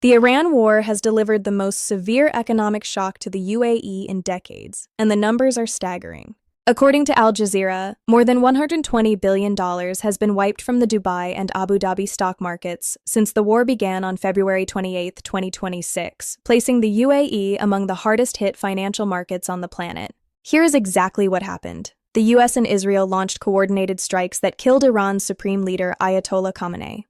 The Iran war has delivered the most severe economic shock to the UAE in decades, and the numbers are staggering. According to Al Jazeera, more than $120 billion has been wiped from the Dubai and Abu Dhabi stock markets since the war began on February 28, 2026, placing the UAE among the hardest-hit financial markets on the planet. Here is exactly what happened. The US and Israel launched coordinated strikes that killed Iran's supreme leader Ayatollah Khamenei.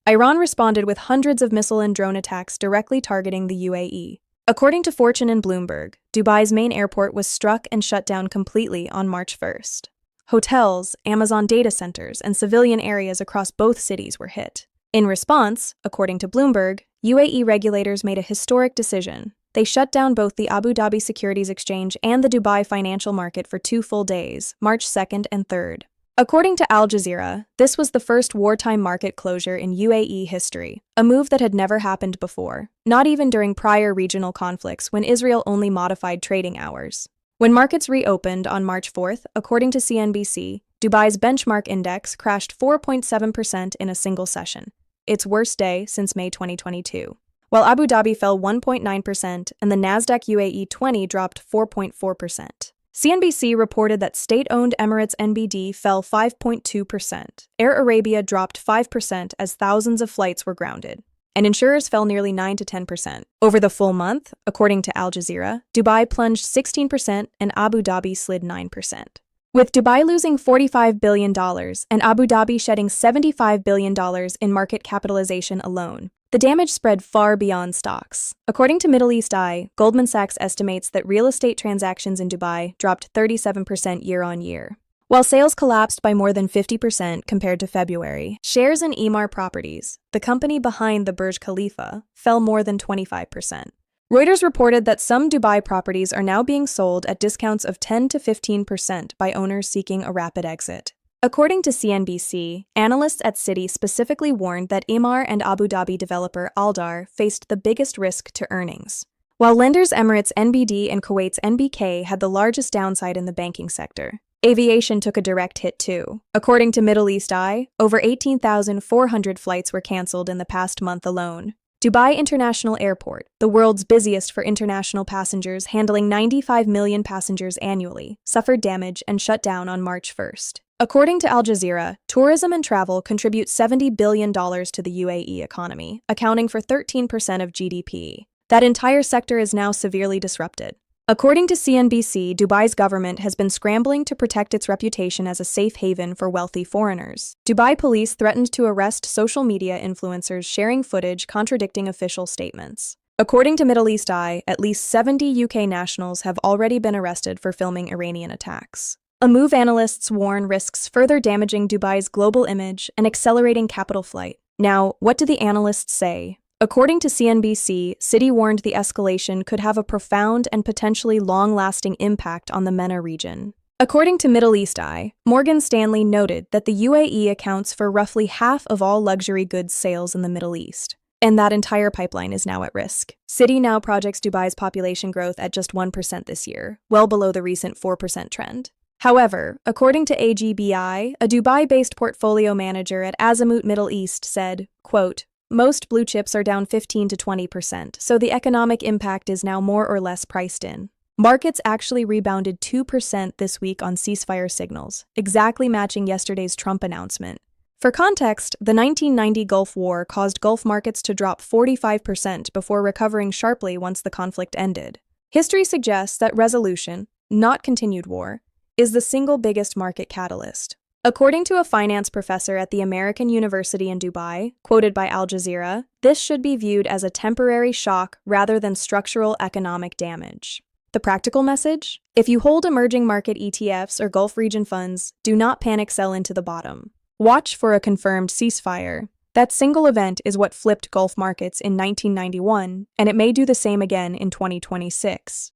Iran responded with hundreds of missile and drone attacks directly targeting the UAE. According to Fortune and Bloomberg, Dubai's main airport was struck and shut down completely on March 1st. Hotels, Amazon data centers, and civilian areas across both cities were hit. In response, according to Bloomberg, UAE regulators made a historic decision. They shut down both the Abu Dhabi Securities Exchange and the Dubai financial market for 2 full days, March 2nd and 3rd. According to Al Jazeera, this was the first wartime market closure in UAE history, a move that had never happened before, not even during prior regional conflicts when Israel only modified trading hours. When markets reopened on March 4th, according to CNBC, Dubai's benchmark index crashed 4.7% in a single session, its worst day since May 2022, while Abu Dhabi fell 1.9% and the Nasdaq UAE 20 dropped 4.4%. CNBC reported that state-owned Emirates NBD fell 5.2%. Air Arabia dropped 5% as thousands of flights were grounded, and insurers fell nearly 9 to 10%. Over the full month, according to Al Jazeera, Dubai plunged 16% and Abu Dhabi slid 9%. With Dubai losing $45 billion and Abu Dhabi shedding $75 billion in market capitalization alone, the damage spread far beyond stocks. According to Middle East Eye, Goldman Sachs estimates that real estate transactions in Dubai dropped 37% year-on-year. While sales collapsed by more than 50% compared to February, shares in Emaar Properties, the company behind the Burj Khalifa, fell more than 25%. Reuters reported that some Dubai properties are now being sold at discounts of 10 to 15% by owners seeking a rapid exit. According to CNBC, analysts at Citi specifically warned that Emaar and Abu Dhabi developer Aldar faced the biggest risk to earnings. While lenders Emirates NBD and Kuwait's NBK had the largest downside in the banking sector, aviation took a direct hit too. According to Middle East Eye, over 18,400 flights were canceled in the past month alone. Dubai International Airport, the world's busiest for international passengers handling 95 million passengers annually, suffered damage and shut down on March 1st. According to Al Jazeera, tourism and travel contribute $70 billion to the UAE economy, accounting for 13% of GDP. That entire sector is now severely disrupted. According to CNBC, Dubai's government has been scrambling to protect its reputation as a safe haven for wealthy foreigners. Dubai police threatened to arrest social media influencers sharing footage contradicting official statements. According to Middle East Eye, at least 70 UK nationals have already been arrested for filming Iranian attacks. A move analysts warn risks further damaging Dubai's global image and accelerating capital flight. Now, what do the analysts say? According to CNBC, Citi warned the escalation could have a profound and potentially long-lasting impact on the MENA region. According to Middle East Eye, Morgan Stanley noted that the UAE accounts for roughly half of all luxury goods sales in the Middle East, and that entire pipeline is now at risk. Citi now projects Dubai's population growth at just 1% this year, well below the recent 4% trend. However, according to AGBI, a Dubai-based portfolio manager at Azimut Middle East said, quote, "Most blue chips are down 15 to 20%, so the economic impact is now more or less priced in." Markets actually rebounded 2% this week on ceasefire signals, exactly matching yesterday's Trump announcement. For context, the 1990 Gulf War caused Gulf markets to drop 45% before recovering sharply once the conflict ended. History suggests that resolution, not continued war, is the single biggest market catalyst. According to a finance professor at the American University in Dubai, quoted by Al Jazeera, this should be viewed as a temporary shock rather than structural economic damage. The practical message? If you hold emerging market ETFs or Gulf region funds, do not panic sell into the bottom. Watch for a confirmed ceasefire. That single event is what flipped Gulf markets in 1991, and it may do the same again in 2026.